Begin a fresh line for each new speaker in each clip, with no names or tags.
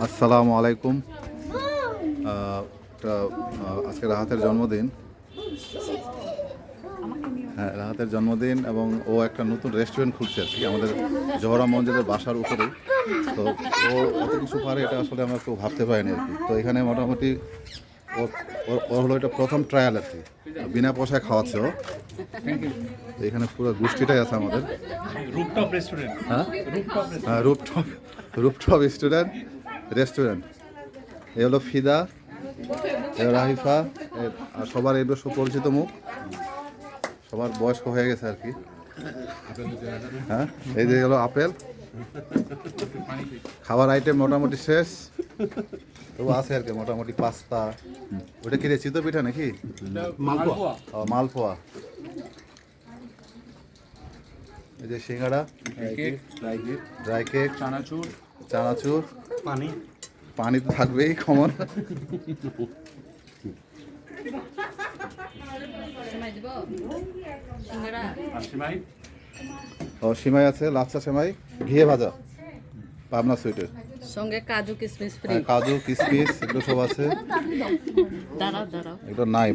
আসসালামু আলাইকুম। আজকে রাহাতের জন্মদিন। হ্যাঁ, রাহাতের জন্মদিন এবং ও একটা নতুন রেস্টুরেন্ট খুলছে আর কি আমাদের জোহরা মসজিদের বাসার উপরেই। তো ও এত কিছু পারে এটা আসলে আমরা কেউ ভাবতে পারিনি আর কি। তো এখানে মোটামুটি ওর হলো এটা প্রথম ট্রায়াল আর কি, বিনা পয়সায় খাওয়াচ্ছে ও। এখানে পুরো গোষ্ঠীটাই আছে আমাদের।
Rooftop restaurant.
হ্যাঁ হ্যাঁ, রুফটপ রেস্টুরেন্ট। এ হলো ফিদা, এ রাহিফা, আর সবার এগুলো সুপরিচিত মুখ, সবার বয়স্ক হয়ে গেছে আর কি। হ্যাঁ, এই যে হলো আপেল। খাবার আইটেম মোটামুটি শেষ, তবু আছে আর কি মোটামুটি পাস্তা। ওটা কি রে, চিতই পিঠা নাকি?
মালপোয়া।
মালপোয়া। এই যে সিঙ্গাড়া, ড্রাই কেক, চানাচুর, পানি তো থাকবেই কমন। ও সিমাই আছে, লাচ্ছা সেমাই, ঘিয়ে ভাজা, পাবনা সুইটের
সঙ্গে কাজু কিশমিশ ফ্রি।
কাজু কিশমিশ এগুলো সব আছে।
দাঁড়াও
এগুলো নাই,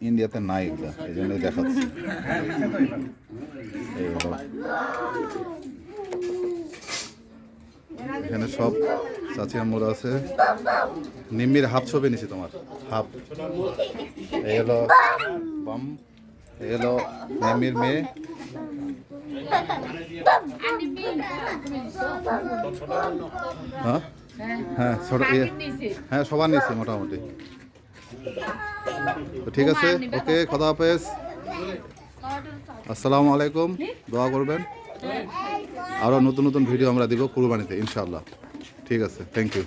ইন্ডিয়াতে নাই এগুলো, এই জন্যই দেখাচ্ছি। এই হলো। এখানে সব চাচি আম্মুরা আছে। নিম্মির হাফ ছবি নিছি তোমার, হাফ। এই হলো বাম, এই হলো নিম্মির মেয়ে। হ্যাঁ হ্যাঁ, ছোট হ্যাঁ, সবার নিচ্ছে মোটামুটি। তো ঠিক আছে, ওকে, খোদা হাফেজ, আসসালামু আলাইকুম। দোয়া করবেন, আরও নতুন নতুন ভিডিও আমরা দিব কুরবানিতে ইনশাআল্লাহ। ঠিক আছে, থ্যাংক ইউ।